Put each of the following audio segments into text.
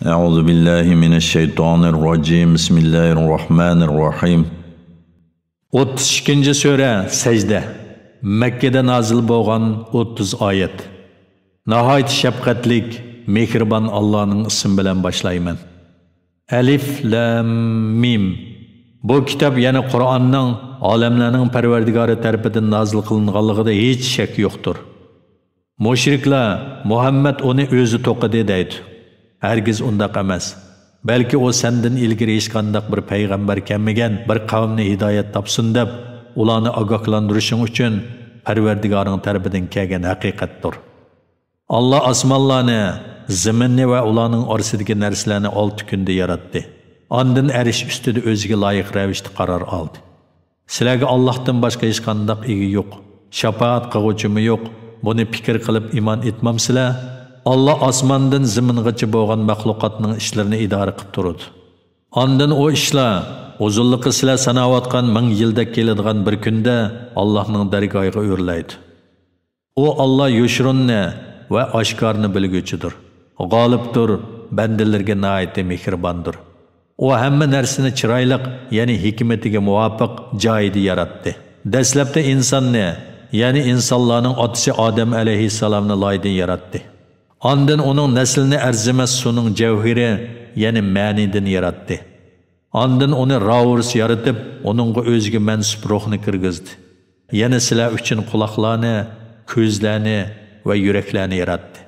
Euzu billahi mineşşeytanirracim. Bismillahirrahmanirrahim. 32. sure Secde. Mekke'de nazil bo'lgan 30 oyat. Nahayt şefqatlik, mehribon Allohning ismi bilan boshlayman. Alif lam mim. Bu kitap yana Qur'onning olamlarning Parvardigori tarafidan nazil qilinganligida hech shak yo'qdir. Mushriklar Muhammad uni o'zi to'qidi deydi. Hergiz undaq emas. Belki o senden ilgiri hech qandaq bir payg'ambar kelmagan bir qavmni hidoyat topsin deb ularni ogohlantirishing uchun Parvardigoring tarafidan kelgan haqiqatdir. Allah osmonlarni, zaminni va ularning orasidagi narsalarni 6 kunda yaratdi. Ondan arish ustida o'ziga loyiq ravishda qaror oldi. Sizlarga Allohdan boshqa hech qandaq ega yo'q, shafaat qiluvchimi yo'q. Buni fikr qilib iymon etmamsizlar? Allah osmondan zamingacha bo'lgan maxluqotning ishlarini idora qilib turadi. Ondan o ishlar uzunligi sizlar sanayotgan 1000 yilda keladigan bir kunda Allohning dargohiga o'rlaydi. O Allah yoshirunni va oshkorni bilguchidir. G'olibdir, bandalarga nihoyat mehribondir. O hamma narsani chiroyli, ya'ni hikmatiga muvofiq joyida yaratdi. Dastlabda insonni, ya'ni insonlarning otasi Odam alayhissalomni loydan yaratdi. Ondan onun neslini arzimas suning javhiri, ya'ni ma'nidan yaratdi. Ondan onu ravurs yaratib, onunga o'ziga mansub ruhni kirgizdi. Yana sizlar uchun quloqlarni, ko'zlarni va yuraklarni yaratdi.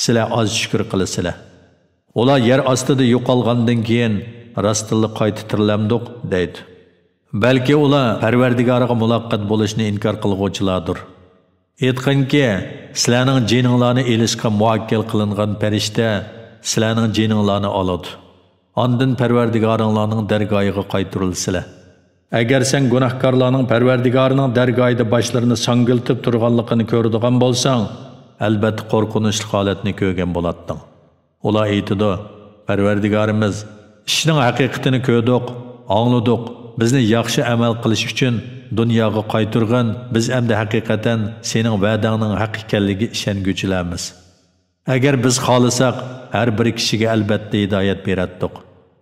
Sizlar oz shukr qilasizlar. Ular yer ostida yo'qolgandan keyin rostilla qayta tirilamdiq deydi. Balki ular Parvardigoriga muloqot bo'lishni inkor qilguvchilardir. Aytqanki, sizlarning jininglarni elishga muvakkal qilingan farishta sizlarning jininglarni oladi. Ondan Parvardigoringlarning dargohiga qaytarilsizlar. Agar sen gunohkorlarning Parvardigorining dargohida boshlarini sangiltib turganligini ko'radigan bo'lsang, albatta qo'rqinchli holatni ko'rgan bo'larding. Ular aytadi: Parvardigorimiz, ishning haqiqatini ko'rdik, angladik. Bizni yaxshi amal qilish uchun dunyoga qaytirgan, biz endi haqiqatan sening va'dangning haq ekanligiga ishonguchilarmiz. Agar biz xohlasak, har bir kishiga albatta hidoyat beratdik.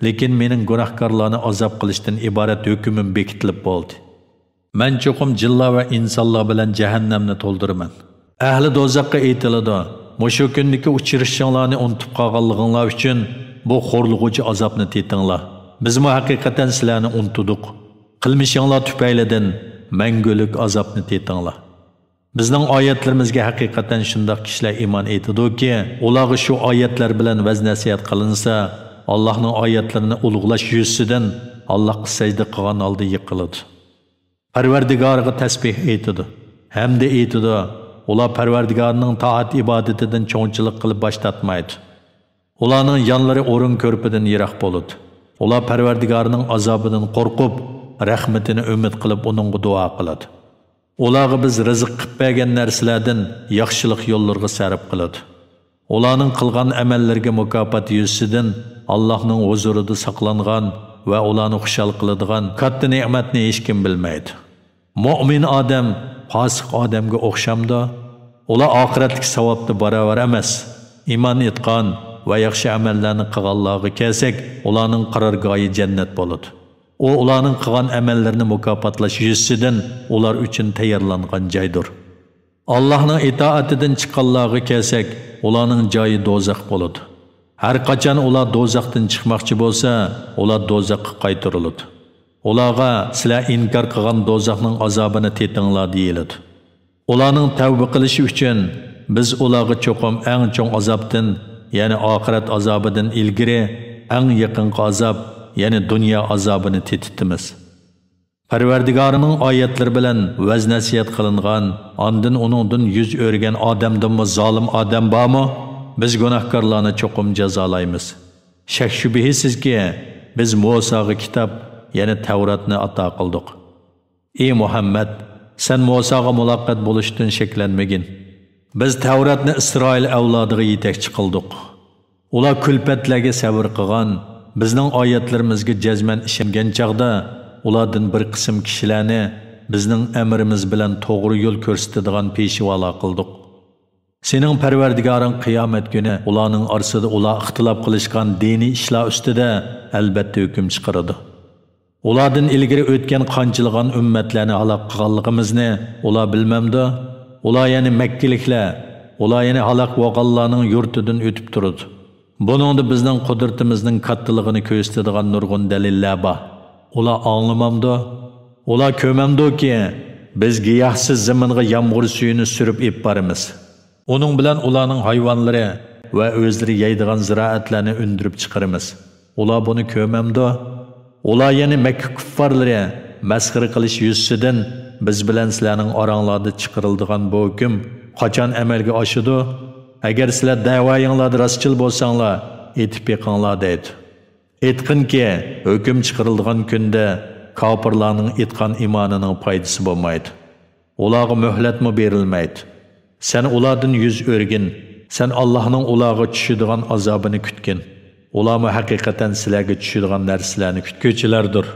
Lekin mening gunohkorlarni azob qilishdan iborat hukmim bekitilib bo'ldi. Men cho'qim jinlar va insonlar bilan jahannamni to'ldiraman. Ahli do'zaxga aytiladi: "Mushu kundagi uchrashishinglarni unutib qolganliginglar uchun bu xo'rlig'uvchi azobni tetinglar. Biz mu haqiqatan sizlarni unutdik. Qilmishinglar tufaylidan mangulik azobni tetinglar." Bizning oyatlarimizga haqiqatan shundoq kishilar iymon etadiki, ularga shu oyatlar bilan vaz-nasihat qilinsa, Allohning oyatlarini ulug'lash yuzidan Allohga sajda qilgan holda yiqiladi. Parvardigoriga tasbih aytadi. Hamda aytadi, ular Parvardigorining toat ibodatidan cho'nchilik qilib bosh tortmaydi. Ularning yonlari o'rin ko'rpidan yiroq bo'ladi. Ular Parvardigorining azobidan qo'rqib, rahmatini umid qilib uningga duo qiladi. Ularga biz rizq qilib bergan narsalardan yaxshilik yo'llarga sarf qiladi. Ularning qilgan amallariga mukofot yuzidan Allohning huzurida saqlangan va ularni xushal qiladigan katta ne'matni hech kim bilmaydi. Mu'min odam fosiq odamga o'xshamda, ular oxiratlik savobda barobar emas. Iymon etgan va yaxshi amallarni qilganlarga kelsak, ularning qarorgohi jannat bo'ladi. O ularning qilgan amallarini mukofotlash yuzidan ular uchun tayyorlangan joydir. Allohning itoatidan chiqqanlarga kelsak, ularning joyi do'zax bo'ladi. Har qachon ular do'zaxdan chiqmoqchi bo'lsa, ular do'zaxga qaytariladi. Ularga sizlar inkor qilgan do'zaxning azobini tetinglar deyiladi. Ularning tavba qilishi uchun biz ularga cho'qim eng cho'ng azobdan, ya'ni oxirat azobidan ilgari eng yaqinqi azob, ya'ni dunyo azobini tetitimiz. Parvardigorining oyatlari bilan vaz-nasihat qilingan, ondan uningdan yuz o'rgan odamdanmi zolim odam bormi? Biz gunohkorlarni cho'qim jazolaymiz. Shak shubhisizki, biz Musoga kitob, ya'ni Tavratni ato qildik. Ey Muhammad, sen Musoga muloqot bo'lishdan shaklanmagin. Biz Tavratni Isroil avlodiga yetakchi qildik. Ular kulpatlarga sabr qilgan, bizning oyatlarimizga jazman ishongan chaqda ulardan bir qism kishilarni bizning amrimiz bilan to'g'ri yo'l ko'rsatadigan peshvolar qildik. Sening Parvardigoring qiyomat kuni ularning orasida ular ixtilof qilishgan diniy ishlar ustida albatta hukm chiqaradi. Ulardan ilgari o'tgan qanchilgan ummatlarni halok qilganligimizni ular bilmamdi. Ular yani Makkaliklar, ular yani halok bo'lganlarning yurtidan o'tib turadi. Buningda bizning qudratimizning kattaligini ko'rsatadigan nurg'un dalillar bor. Ular anglamamdi. Ular ko'mamdiki, biz giyohsiz zaminga yomg'ir suyini surib ib boramiz. Onun bilan ularning hayvonlari va o'zlari yeydigan ziroatlarni undirib chiqaramiz. Ular buni ko'mamdi. Ular yana Makka kuffarlari masxara qilish yuzidan biz bilan sizlarning oranglarda chiqariladigan bu hukm qachon amalga oshadi? Agar sizlar da'voyinglarda rostchil bo'lsanglar, etib yiqinglar deydi. Aytqinki, hukm chiqariladigan kunda kofirlarning etgan iymonining foydasi bo'lmaydi. Ularga muhlatmi berilmaydi. Sen ulardan yüz örgin. Sen Allah'ның ularga tushadigan azobini kutgin. Ular haqiqatan sizlarga tushadigan narsalarni kutguvchilardir.